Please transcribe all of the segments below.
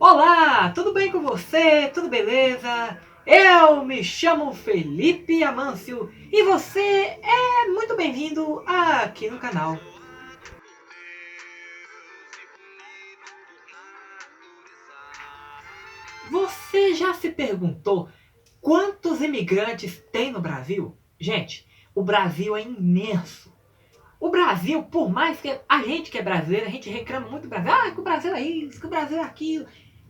Olá, tudo bem com você? Tudo beleza? Eu me chamo Felipe Amâncio e você é muito bem-vindo aqui no canal. Você já se perguntou quantos imigrantes tem no Brasil? Gente, o Brasil é imenso. O Brasil, por mais que a gente que é brasileiro, a gente reclama muito do Brasil. Ah, que o Brasil é isso, que o Brasil é aquilo.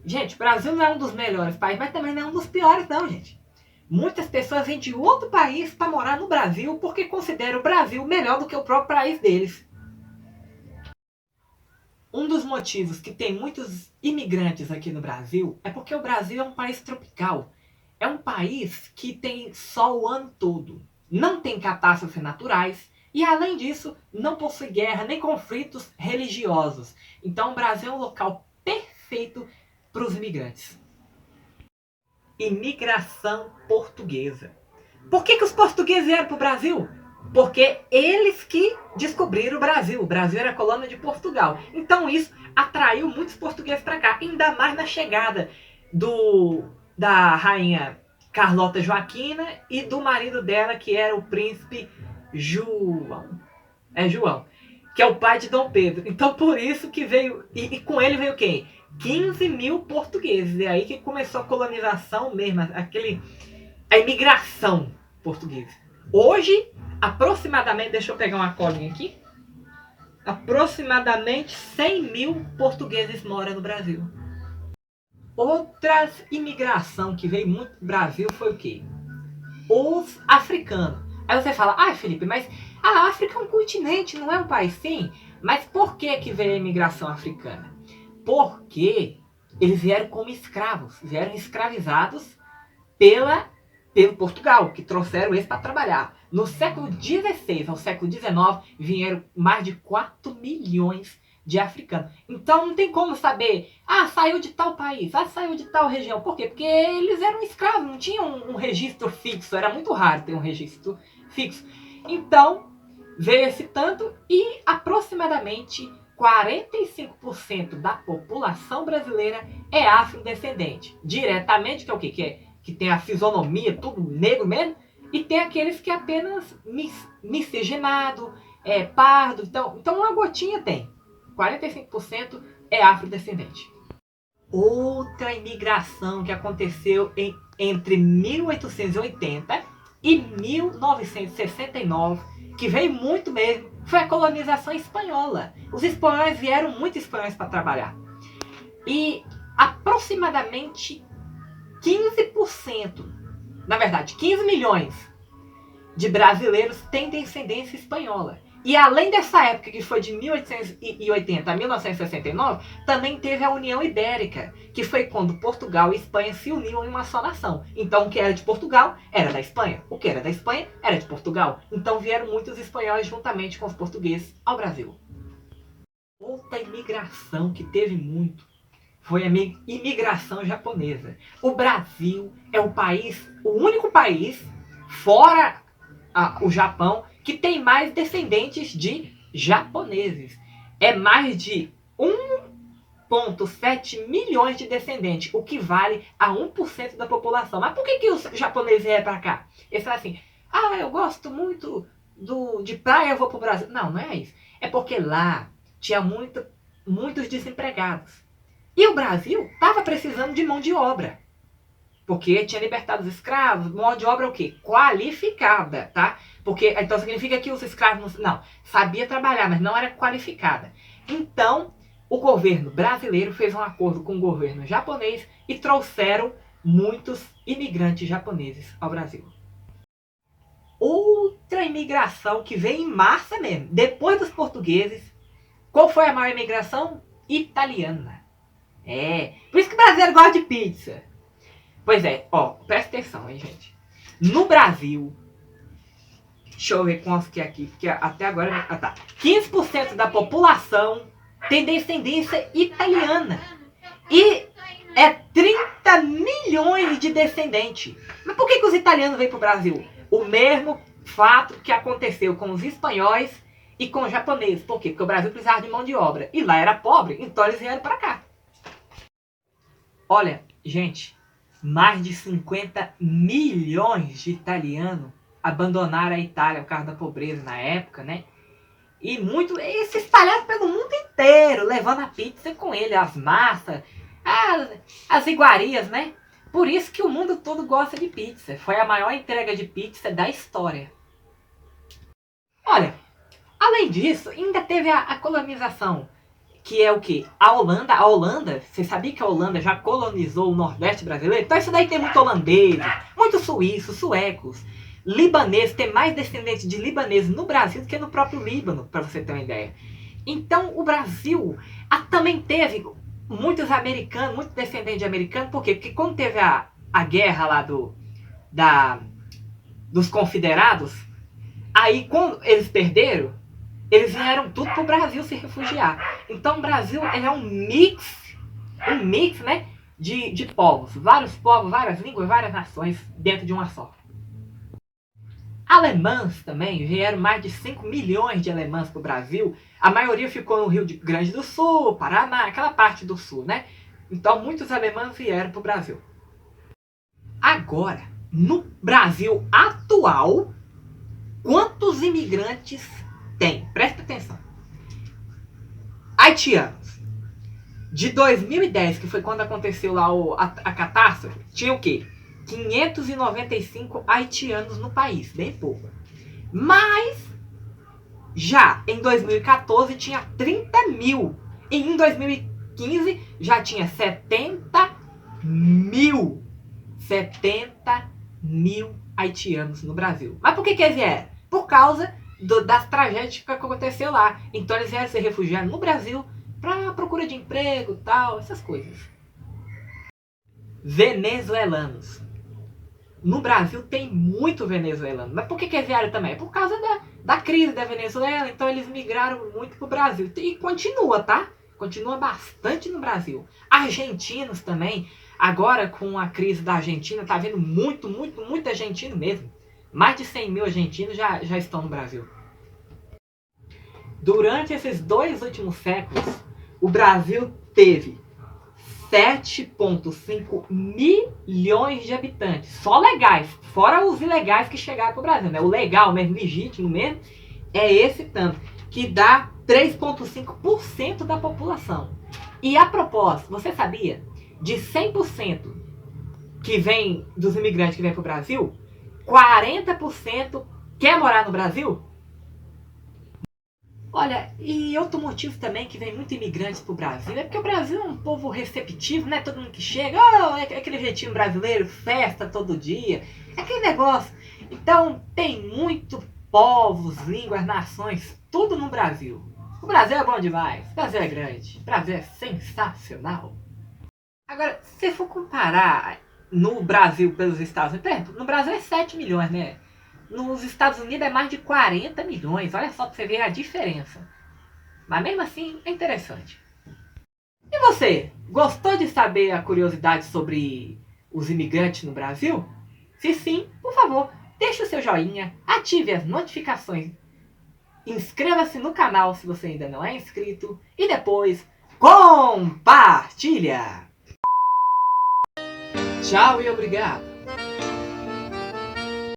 Gente, o Brasil não é um dos melhores países, mas também não é um dos piores não, gente. Muitas pessoas vêm de outro país para morar no Brasil porque consideram o Brasil melhor do que o próprio país deles. Um dos motivos que tem muitos imigrantes aqui no Brasil é porque o Brasil é um país tropical. É um país que tem sol o ano todo. Não tem catástrofes naturais e, além disso, não possui guerra nem conflitos religiosos. Então, o Brasil é um local perfeito para os imigrantes. Imigração portuguesa. Por que os portugueses vieram para o Brasil? Porque eles que descobriram o Brasil. O Brasil era colônia de Portugal. Então isso atraiu muitos portugueses para cá. Ainda mais na chegada da rainha Carlota Joaquina e do marido dela, que era o príncipe João. João. Que é o pai de Dom Pedro. Então por isso que veio... E com ele veio quem? 15 mil portugueses. É aí que começou a colonização mesmo. A imigração portuguesa. Hoje, aproximadamente, deixa eu pegar uma colinha aqui, aproximadamente 100 mil portugueses moram no Brasil. Outras imigração que veio muito do Brasil foi o quê? Os africanos. Aí você fala, Felipe, mas a África é um continente, não é um país? Sim, mas por que veio a imigração africana? Porque eles vieram como escravos, vieram escravizados pelo Portugal, que trouxeram eles para trabalhar. No século XVI ao século XIX, vieram mais de 4 milhões de africanos. Então não tem como saber, saiu de tal país, saiu de tal região. Por quê? Porque eles eram escravos, não tinham um registro fixo, era muito raro ter um registro fixo. Então, veio esse tanto e aproximadamente 45% da população brasileira é afrodescendente. Diretamente, que é o quê? Que tem a fisionomia, tudo negro mesmo, e tem aqueles que é apenas miscigenado, pardo. Então uma gotinha tem. 45% é afrodescendente. Outra imigração que aconteceu entre 1880 e 1969, que veio muito mesmo, foi a colonização espanhola. Os espanhóis vieram muitos espanhóis para trabalhar. E aproximadamente 15%, na verdade, 15 milhões de brasileiros têm descendência espanhola. E além dessa época, que foi de 1880 a 1969, também teve a União Ibérica, que foi quando Portugal e Espanha se uniram em uma só nação. Então o que era de Portugal era da Espanha, o que era da Espanha era de Portugal. Então vieram muitos espanhóis juntamente com os portugueses ao Brasil. Outra imigração que teve muito foi a imigração japonesa. O Brasil é o único país, fora o Japão, que tem mais descendentes de japoneses. É mais de 1,7 milhões de descendentes, o que vale a 1% da população. Mas por que os japoneses vieram para cá? Eles falam assim, eu gosto muito de praia, eu vou para o Brasil. Não é isso. É porque lá tinha muitos desempregados. E o Brasil estava precisando de mão de obra. Porque tinha libertado os escravos. Mão de obra é o quê? Qualificada, tá? Porque então significa que os escravos não sabia trabalhar, mas não era qualificada. Então, o governo brasileiro fez um acordo com o governo japonês e trouxeram muitos imigrantes japoneses ao Brasil. Outra imigração que veio em massa mesmo, depois dos portugueses, qual foi a maior imigração? Italiana. Por isso que o brasileiro gosta de pizza. Pois é, presta atenção, hein, gente. No Brasil, deixa eu ver quantos que é aqui, porque até agora... 15% da população tem descendência italiana. E é 30 milhões de descendentes. Mas por que os italianos vêm para o Brasil? O mesmo fato que aconteceu com os espanhóis e com os japoneses. Por quê? Porque o Brasil precisava de mão de obra. E lá era pobre, então eles vieram para cá. Olha, gente, mais de 50 milhões de italianos abandonaram a Itália por causa da pobreza na época, né? E muito, e se espalharam pelo mundo inteiro, levando a pizza com ele, as massas, as iguarias, né? Por isso que o mundo todo gosta de pizza. Foi a maior entrega de pizza da história. Olha, além disso, ainda teve a colonização, que é o que? A Holanda, você sabia que a Holanda já colonizou o Nordeste brasileiro? Então isso daí tem muito holandês, muito suíços, suecos, libaneses, tem mais descendentes de libaneses no Brasil do que no próprio Líbano, para você ter uma ideia. Então o Brasil também teve muitos americanos, muito descendentes de americanos, por quê? Porque quando teve a guerra lá dos confederados, aí quando eles perderam, eles vieram tudo pro Brasil se refugiar. Então o Brasil ele é um mix, né, de povos. Vários povos, várias línguas, várias nações dentro de uma só. Alemães também, vieram mais de 5 milhões de alemães pro Brasil. A maioria ficou no Rio Grande do Sul, Paraná, aquela parte do sul, né? Então muitos alemães vieram pro Brasil. Agora, no Brasil atual, quantos imigrantes tem? Presta atenção. Haitianos. De 2010, que foi quando aconteceu lá a catástrofe, tinha o quê? 595 haitianos no país, bem pouco. Mas, já em 2014 tinha 30 mil. E em 2015 já tinha 70 mil. 70 mil haitianos no Brasil. Mas por que eles vieram? Por causa das tragédias que aconteceu lá. Então eles vieram se refugiar no Brasil para procura de emprego, tal, essas coisas. Venezuelanos. No Brasil tem muito venezuelano. Mas por que eles vieram também? É por causa da crise da Venezuela. Então eles migraram muito pro Brasil. E continua, tá? Continua bastante no Brasil. Argentinos também. Agora com a crise da Argentina, tá vendo muito argentino mesmo. Mais de 100 mil argentinos já estão no Brasil. Durante esses 2 últimos séculos, o Brasil teve 7,5 milhões de habitantes. Só legais, fora os ilegais que chegaram para o Brasil. Né? O legal mesmo, legítimo mesmo, é esse tanto, que dá 3,5% da população. E a propósito, você sabia? De 100% que vem dos imigrantes que vêm para o Brasil, 40% quer morar no Brasil? Olha, e outro motivo também que vem muito imigrantes pro Brasil é porque o Brasil é um povo receptivo, né? Todo mundo que chega, é aquele jeitinho brasileiro, festa todo dia, é aquele negócio. Então tem muito povos, línguas, nações, tudo no Brasil. O Brasil é bom demais, o Brasil é grande, o Brasil é sensacional. Agora, se for comparar no Brasil pelos Estados Unidos, por exemplo, no Brasil é 7 milhões, né? Nos Estados Unidos é mais de 40 milhões. Olha só pra você ver a diferença. Mas mesmo assim, é interessante. E você? Gostou de saber a curiosidade sobre os imigrantes no Brasil? Se sim, por favor, deixe o seu joinha, ative as notificações, inscreva-se no canal se você ainda não é inscrito e depois compartilha! Tchau e obrigado!